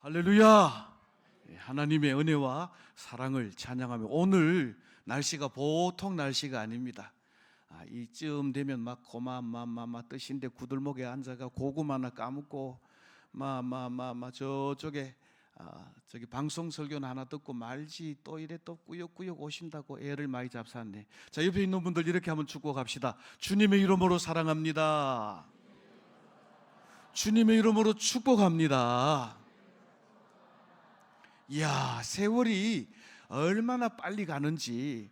할렐루야! 하나님의 은혜와 사랑을 찬양하며 오늘 날씨가 보통 날씨가 아닙니다. 이쯤 되면 막 고마마마마 뜻인데 구들목에 앉아가 고구마 하나 까먹고 저쪽에 저기 방송 설교는 하나 듣고 말지 또 이래 또 꾸역꾸역 오신다고 애를 많이 잡쌌네. 자, 옆에 있는 분들 이렇게 한번 축복합시다. 주님의 이름으로 사랑합니다. 주님의 이름으로 축복합니다. 이야, 세월이 얼마나 빨리 가는지.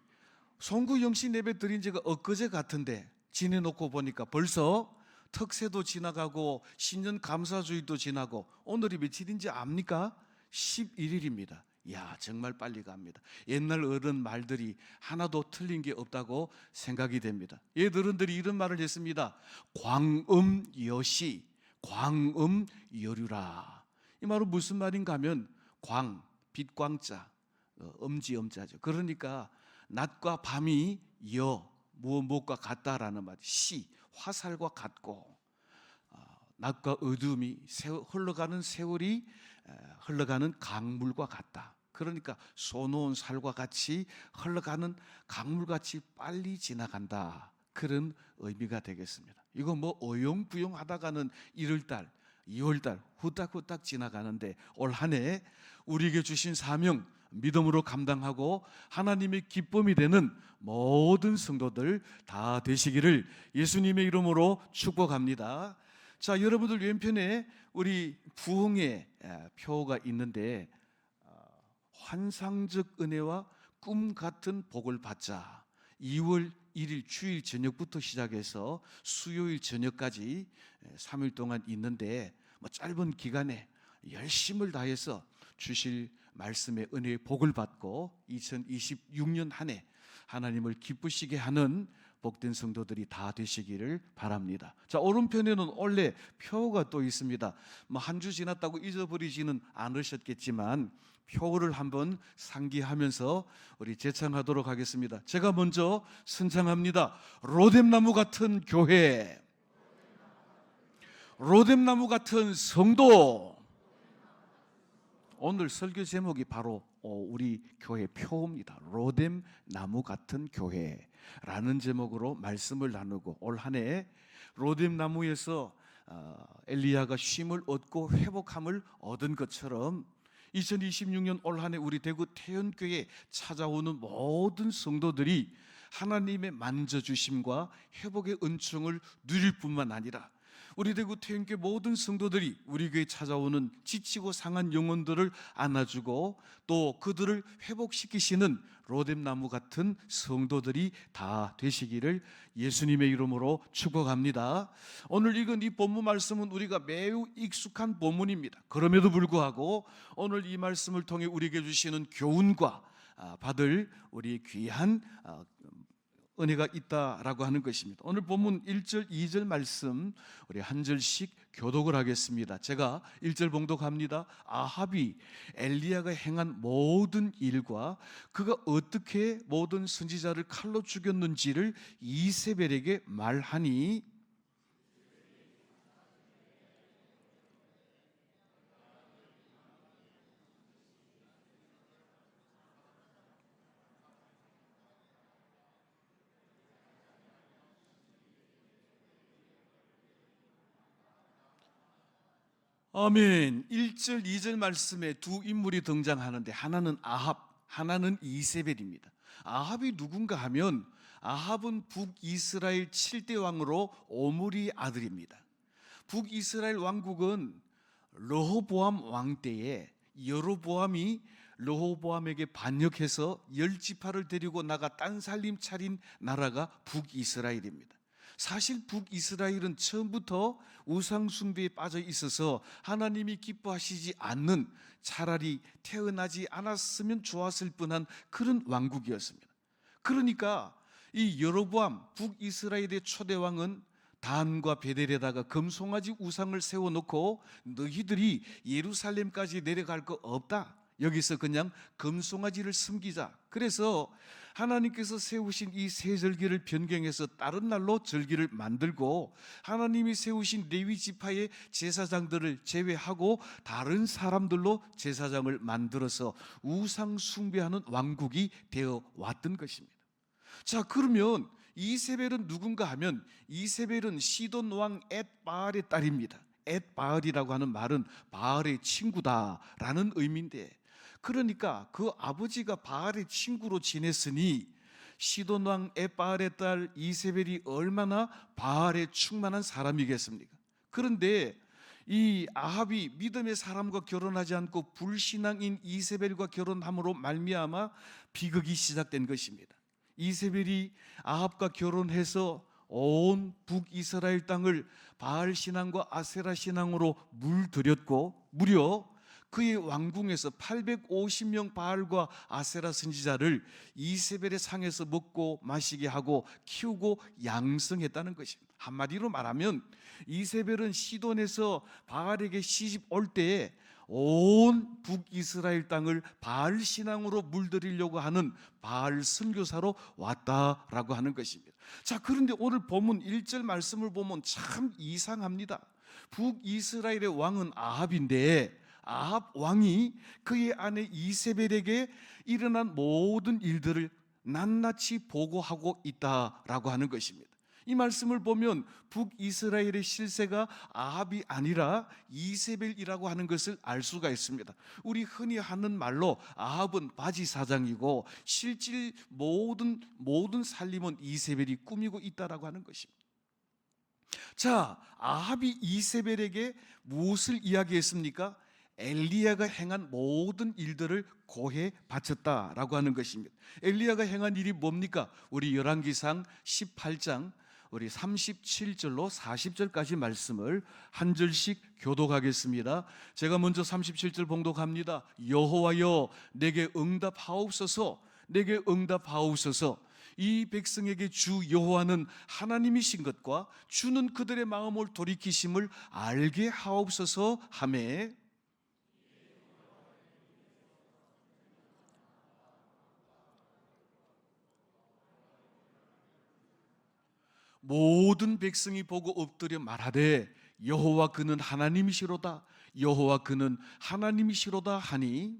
송구영신 예배 드린 지가 엊그제 같은데 지내놓고 보니까 벌써 특세도 지나가고 신년 감사주의도 지나고 오늘이 며칠인지 압니까? 11일입니다. 이야, 정말 빨리 갑니다. 옛날 어른 말들이 하나도 틀린 게 없다고 생각이 됩니다. 어른들이 이런 말을 했습니다. 광음여시, 광음여류라. 이 말은 무슨 말인가 하면 빛광자, 엄지엄자죠. 그러니까 낮과 밤이 무엇과 같다라는 말. 화살과 같고, 낮과 어둠이 흘러가는 세월이 흘러가는 강물과 같다. 그러니까 쏘놓은 살과 같이 흘러가는 강물같이 빨리 지나간다. 그런 의미가 되겠습니다. 이거 어용부용 하다가는 1월달 2월달 후딱후딱 지나가는데 올 한 해 우리에게 주신 사명 믿음으로 감당하고 하나님의 기쁨이 되는 모든 성도들 다 되시기를 예수님의 이름으로 축복합니다. 자, 여러분들 왼편에 우리 부흥의 표가 있는데 환상적 은혜와 꿈 같은 복을 받자. 2월 1일 주일 저녁부터 시작해서 수요일 저녁까지 3일 동안 있는데 짧은 기간에 열심을 다해서 주실 말씀의 은혜의 복을 받고 2026년 한 해 하나님을 기쁘시게 하는 복된 성도들이 다 되시기를 바랍니다. 자, 오른편에는 원래 표가 또 있습니다. 한 주 지났다고 잊어버리지는 않으셨겠지만 표를 한번 상기하면서 우리 제창하도록 하겠습니다. 제가 먼저 선창합니다. 로뎀나무 같은 교회, 로뎀나무 같은 성도. 오늘 설교 제목이 바로 우리 교회 표입니다. 로뎀나무 같은 교회라는 제목으로 말씀을 나누고 올 한 해 로뎀나무에서 엘리야가 쉼을 얻고 회복함을 얻은 것처럼 2026년 올 한 해 우리 대구 태연교회에 찾아오는 모든 성도들이 하나님의 만져주심과 회복의 은총을 누릴 뿐만 아니라 우리 대구 태연교회 모든 성도들이 우리 교회에 찾아오는 지치고 상한 영혼들을 안아주고 또 그들을 회복시키시는 로뎀나무 같은 성도들이 다 되시기를 예수님의 이름으로 축복합니다. 오늘 읽은 이 본문 말씀은 우리가 매우 익숙한 본문입니다. 그럼에도 불구하고 오늘 이 말씀을 통해 우리에게 주시는 교훈과 받을 우리 귀한 은혜가 있다라고 하는 것입니다. 오늘 본문 1절, 2절 말씀 우리 한 절씩 교독을 하겠습니다. 제가 1절 봉독합니다. 아합이 엘리야가 행한 모든 일과 그가 어떻게 모든 선지자를 칼로 죽였는지를 이세벨에게 말하니 아멘. 1절, 2절 말씀에 두 인물이 등장하는데 하나는 아합, 하나는 이세벨입니다. 아합이 누군가 하면 아합은 북이스라엘 7대 왕으로 오므리 아들입니다. 북이스라엘 왕국은 르호보암 왕 때에 여로보암이 르호보암에게 반역해서 10지파를 데리고 나가 딴살림 차린 나라가 북이스라엘입니다. 사실 북이스라엘은 처음부터 우상숭배에 빠져 있어서 하나님이 기뻐하시지 않는, 차라리 태어나지 않았으면 좋았을 뻔한 그런 왕국이었습니다. 그러니까 이 여로보암 북이스라엘의 초대왕은 단과 베델에다가 금송아지 우상을 세워놓고 너희들이 예루살렘까지 내려갈 거 없다. 여기서 그냥 금송아지를 섬기자. 그래서 하나님께서 세우신 이 세 절기를 변경해서 다른 날로 절기를 만들고, 하나님이 세우신 레위 지파의 제사장들을 제외하고 다른 사람들로 제사장을 만들어서 우상 숭배하는 왕국이 되어 왔던 것입니다. 자, 그러면 이세벨은 누군가 하면, 이세벨은 시돈 왕 엣바알의 딸입니다. 엣바알이라고 하는 말은 바알의 친구다라는 의미인데, 그러니까 그 아버지가 바알의 친구로 지냈으니 시돈 왕 엣바알의 딸 이세벨이 얼마나 바알에 충만한 사람이겠습니까? 그런데 이 아합이 믿음의 사람과 결혼하지 않고 불신앙인 이세벨과 결혼함으로 말미암아 비극이 시작된 것입니다. 이세벨이 아합과 결혼해서 온 북이스라엘 땅을 바알 신앙과 아세라 신앙으로 물들였고, 무려 그의 왕궁에서 850명 바알과 아세라 선지자를 이세벨의 상에서 먹고 마시게 하고 키우고 양성했다는 것입니다. 한마디로 말하면 이세벨은 시돈에서 바알에게 시집 올 때에 온 북이스라엘 땅을 바알 신앙으로 물들이려고 하는 바알 선교사로 왔다라고 하는 것입니다. 자, 그런데 오늘 본문 1절 말씀을 보면 참 이상합니다. 북이스라엘의 왕은 아합인데, 아합 왕이 그의 아내 이세벨에게 일어난 모든 일들을 낱낱이 보고하고 있다라고 하는 것입니다. 이 말씀을 보면 북이스라엘의 실세가 아합이 아니라 이세벨이라고 하는 것을 알 수가 있습니다. 우리 흔히 하는 말로 아합은 바지 사장이고 실질 모든 살림은 이세벨이 꾸미고 있다라고 하는 것입니다. 자, 아합이 이세벨에게 무엇을 이야기했습니까? 엘리야가 행한 모든 일들을 고해 바쳤다라고 하는 것입니다. 엘리야가 행한 일이 뭡니까? 우리 열왕기상 18장 우리 37절로 40절까지 말씀을 한 절씩 교독하겠습니다. 제가 먼저 37절 봉독합니다. 여호와여 내게 응답하옵소서, 내게 응답하옵소서. 이 백성에게 주 여호와는 하나님이신 것과 주는 그들의 마음을 돌이키심을 알게 하옵소서 하매, 모든 백성이 보고 엎드려 말하되 여호와 그는 하나님이시로다, 여호와 그는 하나님이시로다 하니,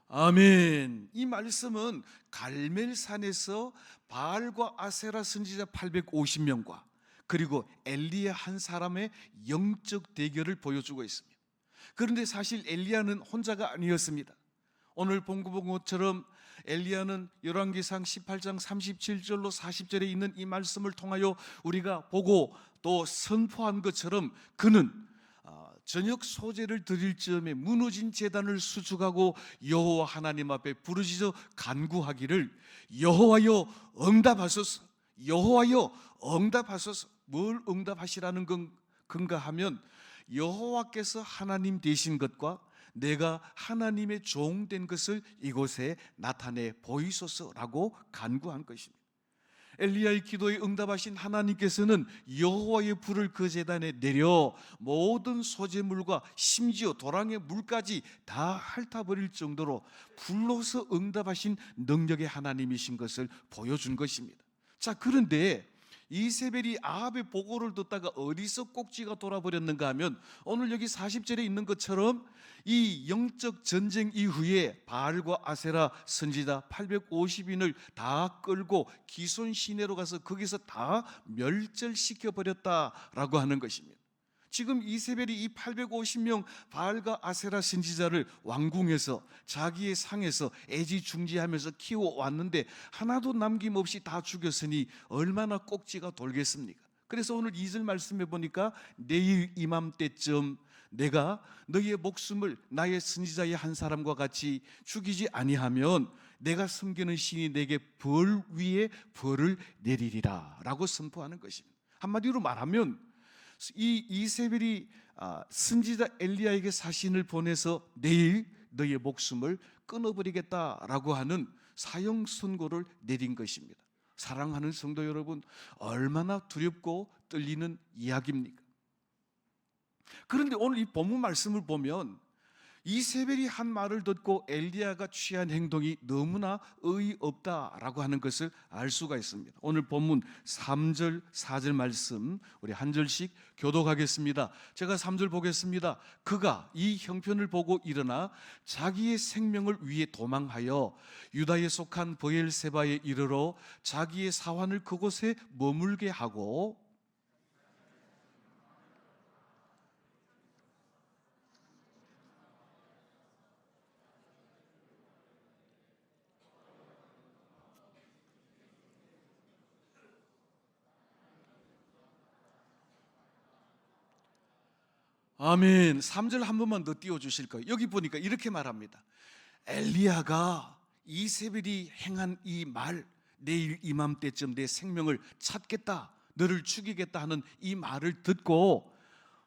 아멘. 이 말씀은 갈멜산에서 바알과 아세라 선지자 850명과 그리고 엘리야 한 사람의 영적 대결을 보여주고 있습니다. 그런데 사실 엘리야는 혼자가 아니었습니다. 오늘 본문 것처럼 엘리야는 열왕기상 18장 37절로 40절에 있는 이 말씀을 통하여 우리가 보고 또 선포한 것처럼 그는 저녁 소제를 드릴 즈음에 무너진 제단을 수축하고 여호와 하나님 앞에 부르짖어 간구하기를 여호와여 응답하소서, 여호와여 응답하소서. 뭘 응답하시라는 건가 하면 여호와께서 하나님 되신 것과 내가 하나님의 종 된 것을 이곳에 나타내 보이소서라고 간구한 것입니다. 엘리야의 기도에 응답하신 하나님께서는 여호와의 불을 그 제단에 내려 모든 소재물과 심지어 도랑의 물까지 다 핥아버릴 정도로 불로서 응답하신 능력의 하나님이신 것을 보여준 것입니다. 자, 그런데 이세벨이 아합의 보고를 듣다가 어디서 꼭지가 돌아버렸는가 하면 오늘 여기 40절에 있는 것처럼 이 영적 전쟁 이후에 바알과 아세라 선지자 850인을 다 끌고 기손 시내로 가서 거기서 다 멸절시켜 버렸다라고 하는 것입니다. 지금 이세벨이 이 850명 바알과 아세라 선지자를 왕궁에서 자기의 상에서 애지중지하면서 키워왔는데 하나도 남김없이 다 죽였으니 얼마나 꼭지가 돌겠습니까? 그래서 오늘 2절 말씀해 보니까 내일 이맘때쯤 내가 너희의 목숨을 나의 선지자의 한 사람과 같이 죽이지 아니하면 내가 섬기는 신이 내게 벌 위에 벌을 내리리라 라고 선포하는 것입니다. 한마디로 말하면 이 이세벨이 선지자 엘리야에게 사신을 보내서 내일 너희의 목숨을 끊어버리겠다라고 하는 사형 선고를 내린 것입니다. 사랑하는 성도 여러분, 얼마나 두렵고 떨리는 이야기입니까? 그런데 오늘 이 본문 말씀을 보면 이세벨이 한 말을 듣고 엘리야가 취한 행동이 너무나 어이없다라고 하는 것을 알 수가 있습니다. 오늘 본문 3절, 4절 말씀 우리 한 절씩 교독하겠습니다. 제가 3절 보겠습니다. 그가 이 형편을 보고 일어나 자기의 생명을 위해 도망하여 유다에 속한 브엘세바에 이르러 자기의 사환을 그곳에 머물게 하고, 아멘. 3절 한 번만 더 띄워주실 거예요. 여기 보니까 이렇게 말합니다. 엘리야가 이세벨이 행한 이 말, 내일 이맘때쯤 내 생명을 찾겠다, 너를 죽이겠다 하는 이 말을 듣고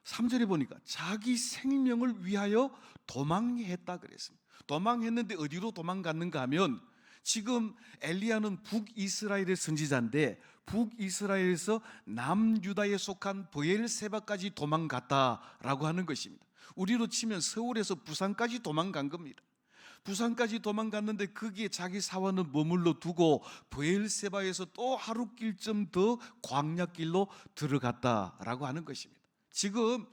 3절에 보니까 자기 생명을 위하여 도망했다 그랬습니다. 도망했는데 어디로 도망갔는가 하면, 지금 엘리야는 북이스라엘의 선지자인데 북이스라엘에서 남유다에 속한 브엘세바까지 도망갔다라고 하는 것입니다. 우리로 치면 서울에서 부산까지 도망간 겁니다. 부산까지 도망갔는데 거기에 자기 사원은 머물러 두고 브엘세바에서 또 하루길쯤 더 광야길로 들어갔다라고 하는 것입니다. 지금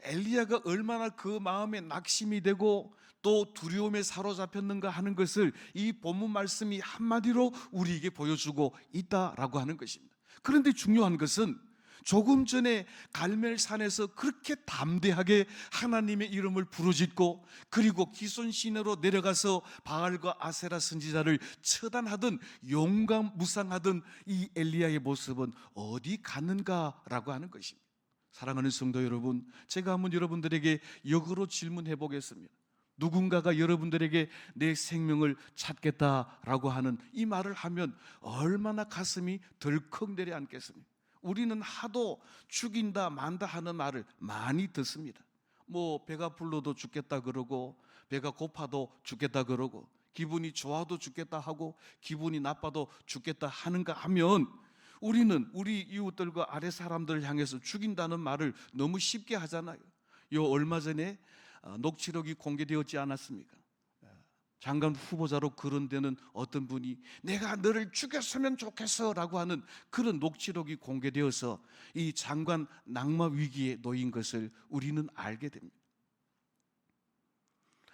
엘리야가 얼마나 그 마음에 낙심이 되고 또 두려움에 사로잡혔는가 하는 것을 이 본문 말씀이 한마디로 우리에게 보여주고 있다라고 하는 것입니다. 그런데 중요한 것은 조금 전에 갈멜산에서 그렇게 담대하게 하나님의 이름을 부르짖고 그리고 기손 시내로 내려가서 바알과 아세라 선지자를 처단하던 용감무쌍하던 이 엘리야의 모습은 어디 갔는가라고 하는 것입니다. 사랑하는 성도 여러분, 제가 한번 여러분들에게 역으로 질문해 보겠습니다. 누군가가 여러분들에게 내 생명을 찾겠다라고 하는 이 말을 하면 얼마나 가슴이 덜컥 내려앉겠습니까? 우리는 하도 죽인다 만다 하는 말을 많이 듣습니다. 뭐 배가 불러도 죽겠다 그러고, 배가 고파도 죽겠다 그러고, 기분이 좋아도 죽겠다 하고, 기분이 나빠도 죽겠다 하는가 하면, 우리는 우리 이웃들과 아래 사람들을 향해서 죽인다는 말을 너무 쉽게 하잖아요. 요 얼마 전에 녹취록이 공개되었지 않았습니까? 장관 후보자로 거론되는 어떤 분이 내가 너를 죽였으면 좋겠어 라고 하는 그런 녹취록이 공개되어서 이 장관 낙마 위기에 놓인 것을 우리는 알게 됩니다.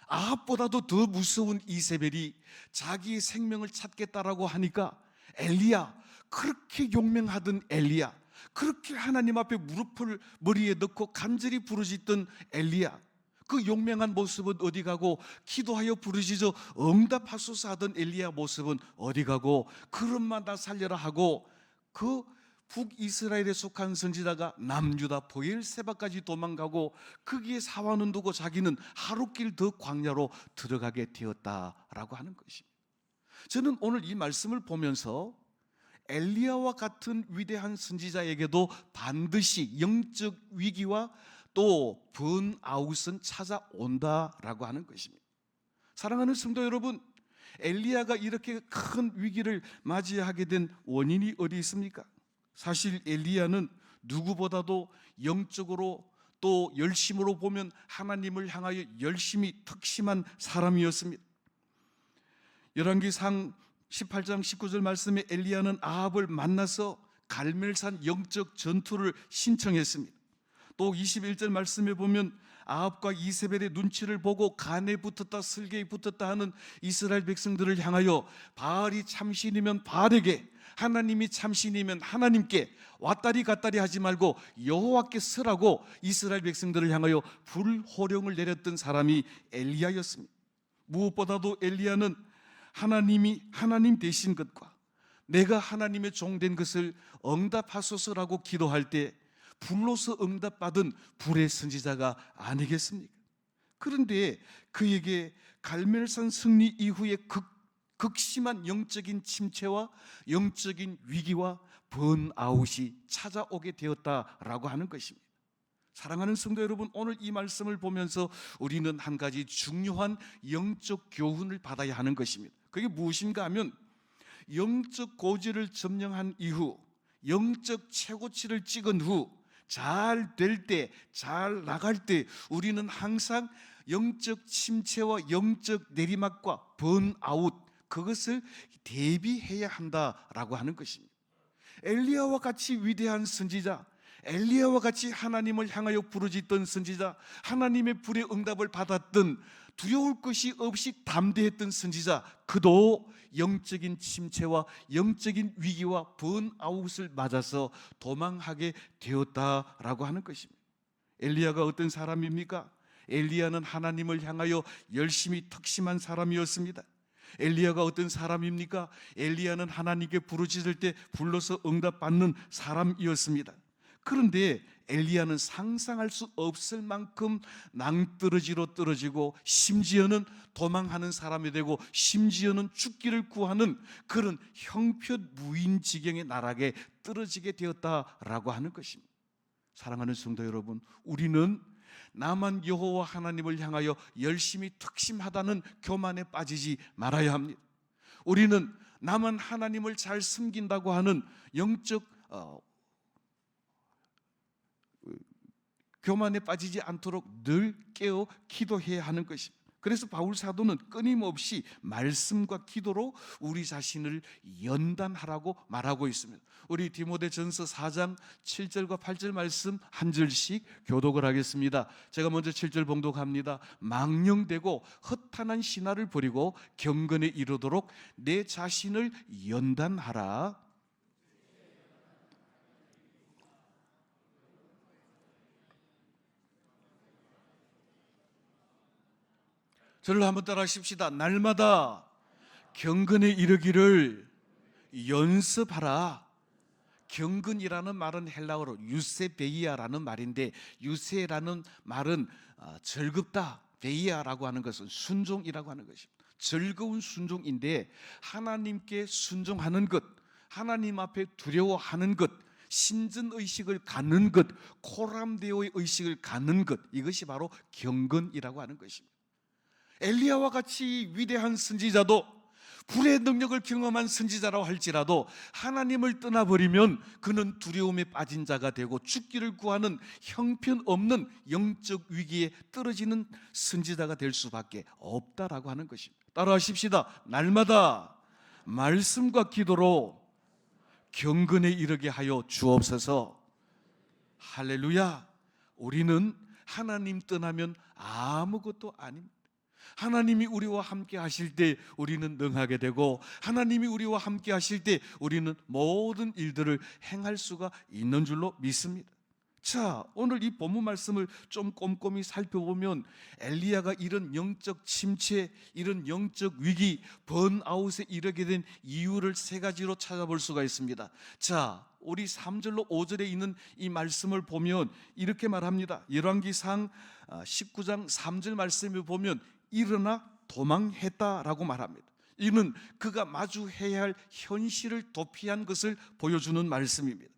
아합보다도 더 무서운 이세벨이 자기의 생명을 찾겠다라고 하니까 엘리야, 그렇게 용맹하던 엘리야, 그렇게 하나님 앞에 무릎을 머리에 넣고 간절히 부르짖던 엘리야, 그 용맹한 모습은 어디 가고, 기도하여 부르짖어 응답하소서 하던 엘리야 모습은 어디 가고, 그릇만 다 살려라 하고 그 북이스라엘에 속한 선지자가 남유다 브엘세바까지 도망가고 거기에 사환은 두고 자기는 하루길 더 광야로 들어가게 되었다라고 하는 것입니다. 저는 오늘 이 말씀을 보면서 엘리야와 같은 위대한 선지자에게도 반드시 영적 위기와 또 번아웃은 찾아온다라고 하는 것입니다. 사랑하는 성도 여러분, 엘리야가 이렇게 큰 위기를 맞이하게 된 원인이 어디 있습니까? 사실 엘리야는 누구보다도 영적으로 또 열심으로 보면 하나님을 향하여 열심히 특심한 사람이었습니다. 열왕기상 18장 19절 말씀에 엘리야는 아합을 만나서 갈멜산 영적 전투를 신청했습니다. 또 21절 말씀에 보면 아합과 이세벨의 눈치를 보고 간에 붙었다 슬개에 붙었다 하는 이스라엘 백성들을 향하여 바알이 참신이면 바알에게, 하나님이 참신이면 하나님께 왔다리 갔다리 하지 말고 여호와께 서라고 이스라엘 백성들을 향하여 불호령을 내렸던 사람이 엘리야였습니다. 무엇보다도 엘리야는 하나님이 하나님 되신 것과 내가 하나님의 종된 것을 응답하소서라고 기도할 때 불로서 응답받은 불의 선지자가 아니겠습니까? 그런데 그에게 갈멜산 승리 이후에 극심한 영적인 침체와 영적인 위기와 번아웃이 찾아오게 되었다라고 하는 것입니다. 사랑하는 성도 여러분, 오늘 이 말씀을 보면서 우리는 한 가지 중요한 영적 교훈을 받아야 하는 것입니다. 그게 무엇인가 하면 영적 고지를 점령한 이후, 영적 최고치를 찍은 후, 잘 될 때, 잘 나갈 때 우리는 항상 영적 침체와 영적 내리막과 번아웃, 그것을 대비해야 한다라고 하는 것입니다. 엘리야와 같이 위대한 선지자, 엘리야와 같이 하나님을 향하여 부르짖던 선지자, 하나님의 불의 응답을 받았던, 두려울 것이 없이 담대했던 선지자, 그도 영적인 침체와 영적인 위기와 번아웃을 맞아서 도망하게 되었다라고 하는 것입니다. 엘리야가 어떤 사람입니까? 엘리야는 하나님을 향하여 열심히 특심한 사람이었습니다. 엘리야가 어떤 사람입니까? 엘리야는 하나님께 부르짖을 때 불러서 응답받는 사람이었습니다. 그런데 엘리야는 상상할 수 없을 만큼 낭떠러지로 떨어지고, 심지어는 도망하는 사람이 되고, 심지어는 죽기를 구하는 그런 형편무인 지경의 나락에 떨어지게 되었다라고 하는 것입니다. 사랑하는 성도 여러분, 우리는 나만 여호와 하나님을 향하여 열심히 특심하다는 교만에 빠지지 말아야 합니다. 우리는 나만 하나님을 잘 섬긴다고 하는 영적 교만에 빠지지 않도록 늘 깨어 기도해야 하는 것입니다. 그래서 바울 사도는 끊임없이 말씀과 기도로 우리 자신을 연단하라고 말하고 있습니다. 우리 디모데전서 4장 7절과 8절 말씀 한 절씩 교독을 하겠습니다. 제가 먼저 7절 봉독합니다. 망령되고 허탄한 신화를 버리고 경건에 이르도록 내 자신을 연단하라. 저를 한번 따라 하십시다. 날마다 경건에 이르기를 연습하라. 경건이라는 말은 헬라어로 유세베이아라는 말인데, 유세라는 말은 즐겁다, 베이아라고 하는 것은 순종이라고 하는 것입니다. 즐거운 순종인데, 하나님께 순종하는 것, 하나님 앞에 두려워하는 것, 신전의식을 갖는 것, 코람데오의 의식을 갖는 것, 이것이 바로 경건이라고 하는 것입니다. 엘리야와 같이 위대한 선지자도, 불의 능력을 경험한 선지자라고 할지라도 하나님을 떠나버리면 그는 두려움에 빠진 자가 되고 죽기를 구하는 형편없는 영적 위기에 떨어지는 선지자가 될 수밖에 없다라고 하는 것입니다. 따라하십시다. 날마다 말씀과 기도로 경건에 이르게 하여 주옵소서. 할렐루야. 우리는 하나님 떠나면 아무것도 아닙니다. 하나님이 우리와 함께 하실 때 우리는 능하게 되고, 하나님이 우리와 함께 하실 때 우리는 모든 일들을 행할 수가 있는 줄로 믿습니다. 자, 오늘 이 본문 말씀을 좀 꼼꼼히 살펴보면 엘리야가 이런 영적 침체, 이런 영적 위기, 번아웃에 이르게 된 이유를 세 가지로 찾아볼 수가 있습니다. 자, 우리 3절로 5절에 있는 이 말씀을 보면 이렇게 말합니다. 열왕기상 19장 3절 말씀을 보면 일어나 도망했다라고 말합니다. 이는 그가 마주해야 할 현실을 도피한 것을 보여주는 말씀입니다.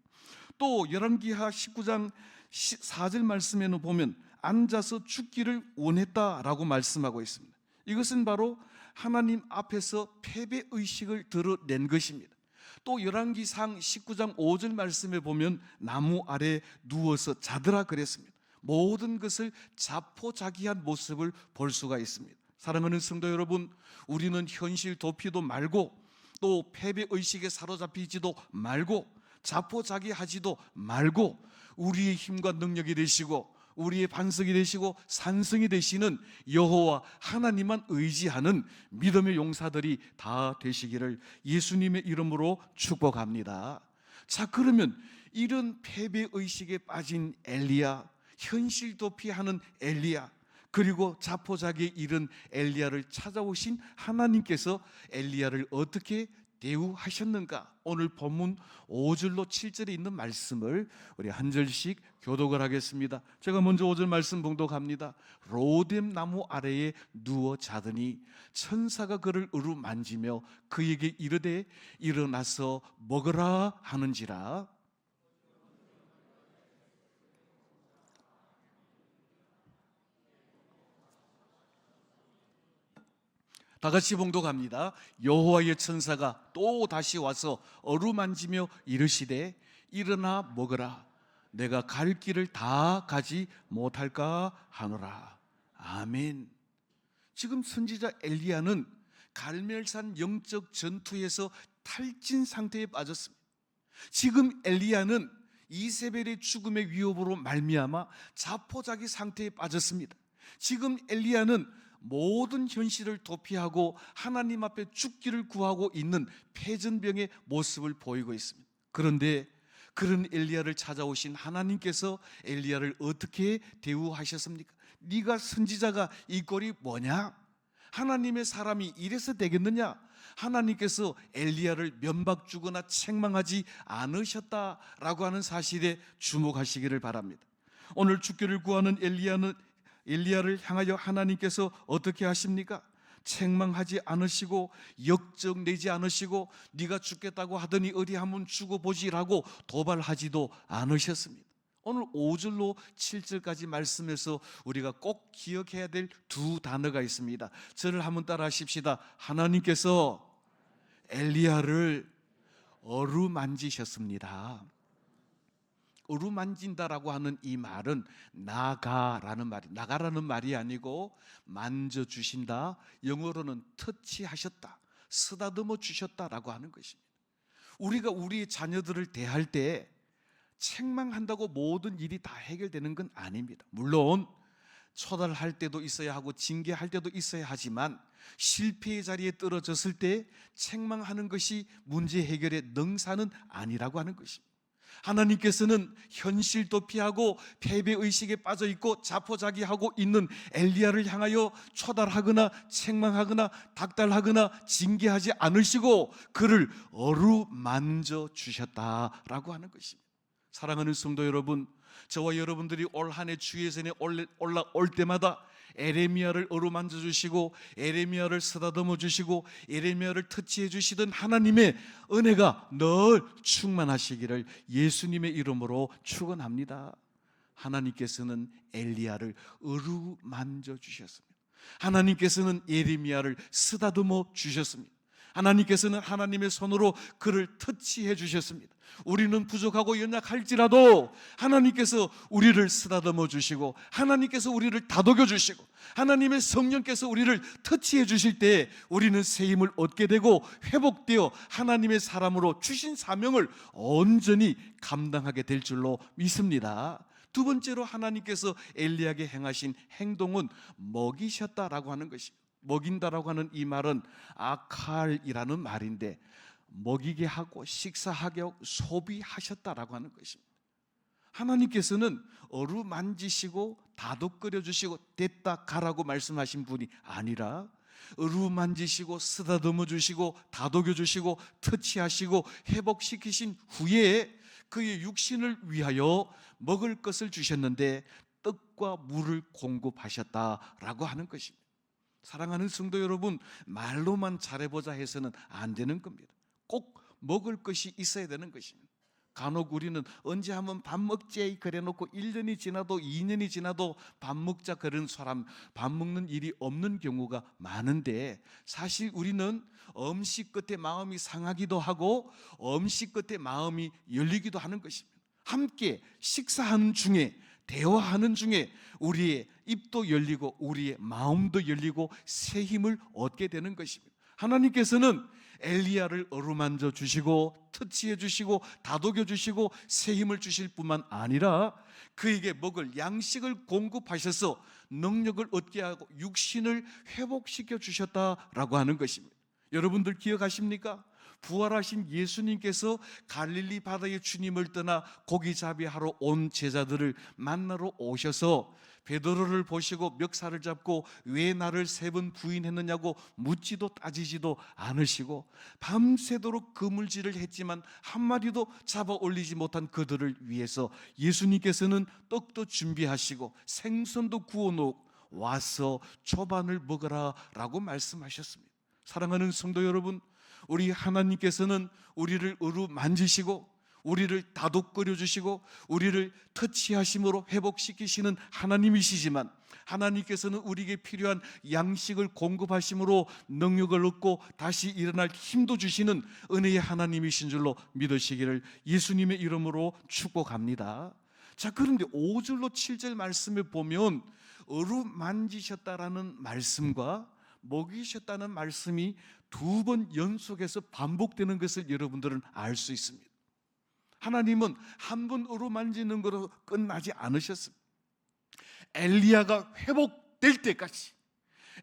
또 열왕기하 19장 4절 말씀에는 보면 앉아서 죽기를 원했다라고 말씀하고 있습니다. 이것은 바로 하나님 앞에서 패배의식을 드러낸 것입니다. 또 열왕기상 19장 5절 말씀에 보면 나무 아래 누워서 자더라 그랬습니다. 모든 것을 자포자기한 모습을 볼 수가 있습니다. 사랑하는 성도 여러분, 우리는 현실 도피도 말고, 또 패배의식에 사로잡히지도 말고, 자포자기하지도 말고, 우리의 힘과 능력이 되시고 우리의 반석이 되시고 산성이 되시는 여호와 하나님만 의지하는 믿음의 용사들이 다 되시기를 예수님의 이름으로 축복합니다. 자, 그러면 이런 패배의식에 빠진 엘리야, 현실 도피하는 엘리야, 그리고 자포자기에 이른 엘리야를 찾아오신 하나님께서 엘리야를 어떻게 대우하셨는가? 오늘 본문 5절로 7절에 있는 말씀을 우리 한 절씩 교독을 하겠습니다. 제가 먼저 5절 말씀 봉독합니다. 로뎀 나무 아래에 누워 자더니 천사가 그를 으루만지며 그에게 이르되 일어나서 먹으라 하는지라. 다 같이 봉독합니다. 여호와의 천사가 또 다시 와서 어루만지며 이르시되 일어나 먹으라. 내가 갈 길을 다 가지 못할까 하노라. 아멘. 지금 선지자 엘리야는 갈멜산 영적 전투에서 탈진 상태에 빠졌습니다. 지금 엘리야는 이세벨의 죽음의 위협으로 말미암아 자포자기 상태에 빠졌습니다. 지금 엘리야는 모든 현실을 도피하고 하나님 앞에 죽기를 구하고 있는 패전병의 모습을 보이고 있습니다. 그런데 그런 엘리야를 찾아오신 하나님께서 엘리야를 어떻게 대우하셨습니까? 네가 선지자가 이 꼴이 뭐냐? 하나님의 사람이 이래서 되겠느냐? 하나님께서 엘리야를 면박주거나 책망하지 않으셨다라고 하는 사실에 주목하시기를 바랍니다. 오늘 죽기를 구하는 엘리야를 향하여 하나님께서 어떻게 하십니까? 책망하지 않으시고 역적 내지 않으시고 네가 죽겠다고 하더니 어디 한번 죽어보지라고 도발하지도 않으셨습니다. 오늘 5절로 7절까지 말씀에서 우리가 꼭 기억해야 될 두 단어가 있습니다. 저를 한번 따라 하십시다. 하나님께서 엘리야를 어루만지셨습니다. 어루만진다라고 하는 이 말은 나가라는 말이 아니고 만져주신다, 영어로는 터치하셨다, 쓰다듬어 주셨다라고 하는 것입니다. 우리가 우리의 자녀들을 대할 때 책망한다고 모든 일이 다 해결되는 건 아닙니다. 물론 처단할 때도 있어야 하고 징계할 때도 있어야 하지만 실패의 자리에 떨어졌을 때 책망하는 것이 문제 해결의 능사는 아니라고 하는 것입니다. 하나님께서는 현실 도피하고 패배의식에 빠져있고 자포자기하고 있는 엘리야를 향하여 처단하거나 책망하거나 닥달하거나 징계하지 않으시고 그를 어루만져 주셨다라고 하는 것입니다. 사랑하는 성도 여러분, 저와 여러분들이 올 한 해 주예선에 올라올 때마다 에레미야를 어루만져 주시고 에레미야를 쓰다듬어 주시고 에레미야를 터치해 주시던 하나님의 은혜가 늘 충만하시기를 예수님의 이름으로 축원합니다. 하나님께서는 엘리야를 어루만져 주셨습니다. 하나님께서는 에레미야를 쓰다듬어 주셨습니다. 하나님께서는 하나님의 손으로 그를 터치해 주셨습니다. 우리는 부족하고 연약할지라도 하나님께서 우리를 쓰다듬어 주시고 하나님께서 우리를 다독여 주시고 하나님의 성령께서 우리를 터치해 주실 때 우리는 새 힘을 얻게 되고 회복되어 하나님의 사람으로 주신 사명을 온전히 감당하게 될 줄로 믿습니다. 두 번째로 하나님께서 엘리야에게 행하신 행동은 먹이셨다라고 하는 것입니다. 먹인다라고 하는 이 말은 아칼이라는 말인데 먹이게 하고 식사하게 하고 소비하셨다라고 하는 것입니다. 하나님께서는 어루만지시고 다독거려 주시고 됐다 가라고 말씀하신 분이 아니라 어루만지시고 쓰다듬어 주시고 다독여 주시고 터치하시고 회복시키신 후에 그의 육신을 위하여 먹을 것을 주셨는데 떡과 물을 공급하셨다라고 하는 것입니다. 사랑하는 성도 여러분, 말로만 잘해보자 해서는 안 되는 겁니다. 꼭 먹을 것이 있어야 되는 것입니다. 간혹 우리는 언제 한번 밥 먹지 그래놓고 1년이 지나도 2년이 지나도 밥 먹자 그런 사람, 밥 먹는 일이 없는 경우가 많은데 사실 우리는 음식 끝에 마음이 상하기도 하고 음식 끝에 마음이 열리기도 하는 것입니다. 함께 식사하는 중에 대화하는 중에 우리의 입도 열리고 우리의 마음도 열리고 새 힘을 얻게 되는 것입니다. 하나님께서는 엘리야를 어루만져 주시고 터치해 주시고 다독여 주시고 새 힘을 주실 뿐만 아니라 그에게 먹을 양식을 공급하셔서 능력을 얻게 하고 육신을 회복시켜 주셨다라고 하는 것입니다. 여러분들 기억하십니까? 부활하신 예수님께서 갈릴리 바다에 주님을 떠나 고기잡이하러 온 제자들을 만나러 오셔서 베드로를 보시고 멱살을 잡고 왜 나를 3번 부인했느냐고 묻지도 따지지도 않으시고 밤새도록 그물질을 했지만 한 마리도 잡아 올리지 못한 그들을 위해서 예수님께서는 떡도 준비하시고 생선도 구워놓고 와서 초반을 먹으라 라고 말씀하셨습니다. 사랑하는 성도 여러분, 우리 하나님께서는 우리를 어루만지시고 우리를 다독거려 주시고 우리를 터치하심으로 회복시키시는 하나님이시지만 하나님께서는 우리에게 필요한 양식을 공급하심으로 능력을 얻고 다시 일어날 힘도 주시는 은혜의 하나님이신 줄로 믿으시기를 예수님의 이름으로 축복합니다. 자, 그런데 5절로 7절 말씀에 보면 어루만지셨다라는 말씀과 먹이셨다는 말씀이 두 번 연속해서 반복되는 것을 여러분들은 알 수 있습니다. 하나님은 한 번 어루만지는 것으로 끝나지 않으셨습니다. 엘리야가 회복될 때까지,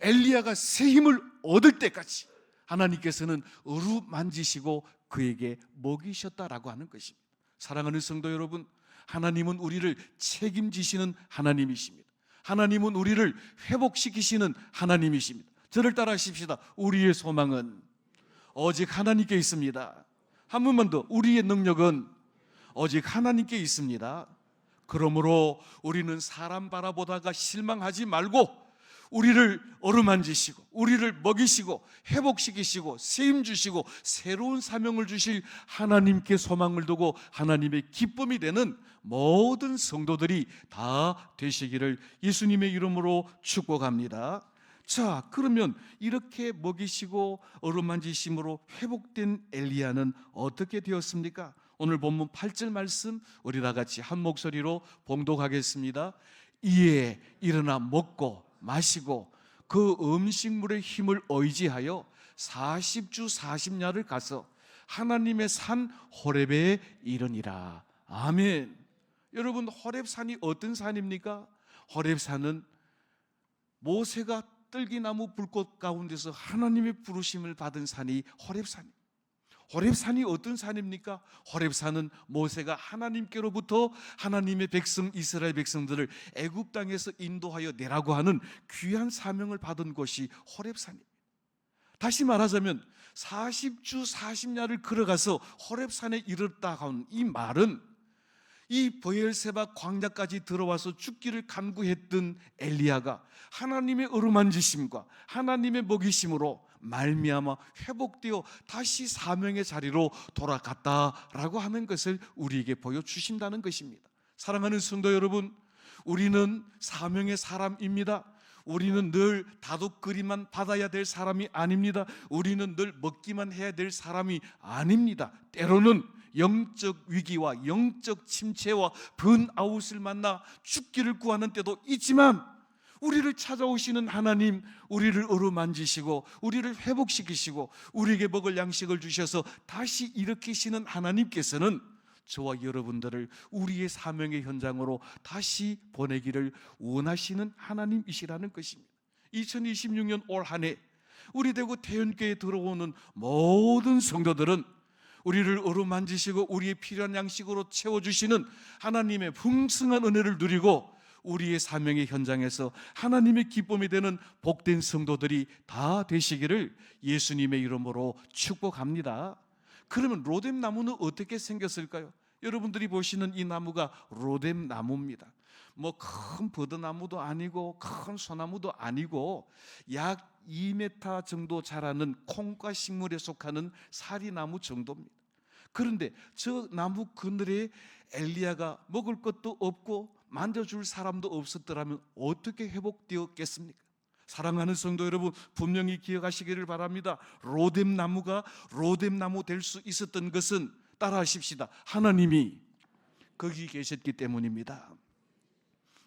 엘리야가 새 힘을 얻을 때까지 하나님께서는 어루만지시고 그에게 먹이셨다라고 하는 것입니다. 사랑하는 성도 여러분, 하나님은 우리를 책임지시는 하나님이십니다. 하나님은 우리를 회복시키시는 하나님이십니다. 저를 따라하십시다. 우리의 소망은 오직 하나님께 있습니다. 한 번만 더, 우리의 능력은 오직 하나님께 있습니다. 그러므로 우리는 사람 바라보다가 실망하지 말고 우리를 어루만지시고 우리를 먹이시고 회복시키시고 세임 주시고 새로운 사명을 주실 하나님께 소망을 두고 하나님의 기쁨이 되는 모든 성도들이 다 되시기를 예수님의 이름으로 축복합니다. 자, 그러면 이렇게 먹이시고 어루만지심으로 회복된 엘리야는 어떻게 되었습니까? 오늘 본문 8절 말씀 우리 다 같이 한 목소리로 봉독하겠습니다. 이에 일어나 먹고 마시고 그 음식물의 힘을 의지하여 40주 40야를 가서 하나님의 산 호렙에 이르니라. 아멘. 여러분, 호렙산이 어떤 산입니까? 호렙산은 모세가 떨기나무 불꽃 가운데서 하나님의 부르심을 받은 산이 호렙산입니다. 호렙산이 어떤 산입니까? 호렙산은 모세가 하나님께로부터 하나님의 백성 이스라엘 백성들을 애굽 땅에서 인도하여 내라고 하는 귀한 사명을 받은 곳이 호렙산입니다. 다시 말하자면 40주 40야를 걸어가서 호렙산에 이르렀다 하는 이 말은 이 브엘세바 광야까지 들어와서 죽기를 간구했던 엘리야가 하나님의 어루만지심과 하나님의 먹이심으로 말미암아 회복되어 다시 사명의 자리로 돌아갔다라고 하는 것을 우리에게 보여주신다는 것입니다. 사랑하는 성도 여러분, 우리는 사명의 사람입니다. 우리는 늘 다독거리만 받아야 될 사람이 아닙니다. 우리는 늘 먹기만 해야 될 사람이 아닙니다. 때로는 영적 위기와 영적 침체와 번아웃을 만나 죽기를 구하는 때도 있지만 우리를 찾아오시는 하나님, 우리를 어루만지시고 우리를 회복시키시고 우리에게 먹을 양식을 주셔서 다시 일으키시는 하나님께서는 저와 여러분들을 우리의 사명의 현장으로 다시 보내기를 원하시는 하나님이시라는 것입니다. 2026년 올 한 해 우리 대구 태연교회에 들어오는 모든 성도들은 우리를 어루만지시고 우리의 필요한 양식으로 채워주시는 하나님의 풍성한 은혜를 누리고 우리의 사명의 현장에서 하나님의 기쁨이 되는 복된 성도들이 다 되시기를 예수님의 이름으로 축복합니다. 그러면 로뎀 나무는 어떻게 생겼을까요? 여러분들이 보시는 이 나무가 로뎀 나무입니다. 뭐 큰 버드나무도 아니고 큰 소나무도 아니고 약 2m 정도 자라는 콩과 식물에 속하는 사리나무 정도입니다. 그런데 저 나무 그늘에 엘리야가 먹을 것도 없고 만져줄 사람도 없었더라면 어떻게 회복되었겠습니까? 사랑하는 성도 여러분, 분명히 기억하시기를 바랍니다. 로뎀 나무가 로뎀 나무 될 수 있었던 것은 따라하십시다. 하나님이 거기 계셨기 때문입니다.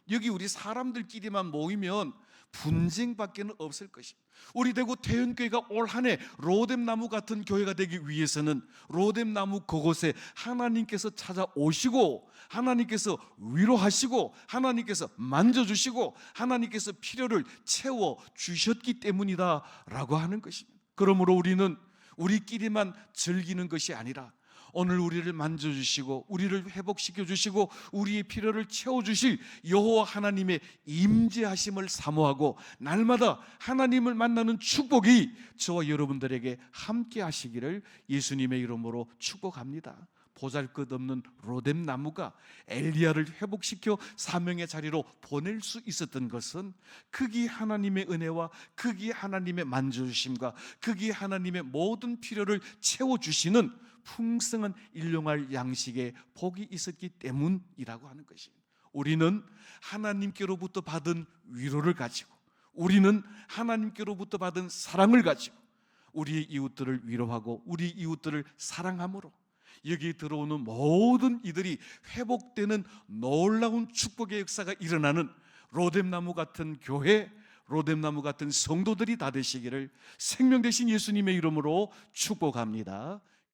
여기 우리 사람들끼리만 모이면 분쟁밖에 없을 것입니다. 우리 대구 태연교회가 올 한 해 로뎀 나무 같은 교회가 되기 위해서는 로뎀 나무 그곳에 하나님께서 찾아오시고 하나님께서 위로하시고 하나님께서 만져주시고 하나님께서 필요를 채워주셨기 때문이다라고 하는 것입니다. 그러므로 우리는 우리끼리만 즐기는 것이 아니라 오늘 우리를 만져주시고 우리를 회복시켜 주시고 우리의 필요를 채워주실 여호와 하나님의 임재하심을 사모하고 날마다 하나님을 만나는 축복이 저와 여러분들에게 함께 하시기를 예수님의 이름으로 축복합니다. 보잘것없는 로뎀 나무가 엘리야를 회복시켜 사명의 자리로 보낼 수 있었던 것은 크기 하나님의 은혜와 크기 하나님의 만져주심과 크기 하나님의 모든 필요를 채워주시는 풍성한 일용할 양식의 복이 있었기 때문이라고 하는 것입니다. 우리는 하나님께로부터 받은 위로를 가지고, 우리는 하나님께로부터 받은 사랑을 가지고 우리의 이웃들을 위로하고 우리 이웃들을 사랑함으로 여기 들어오는 모든 이들이 회복되는 놀라운 축복의 역사가 일어나는 로뎀나무 같은 교회, 로뎀나무 같은 성도들이 다 되시기를 생명 되신 예수님의 이름으로 축복합니다.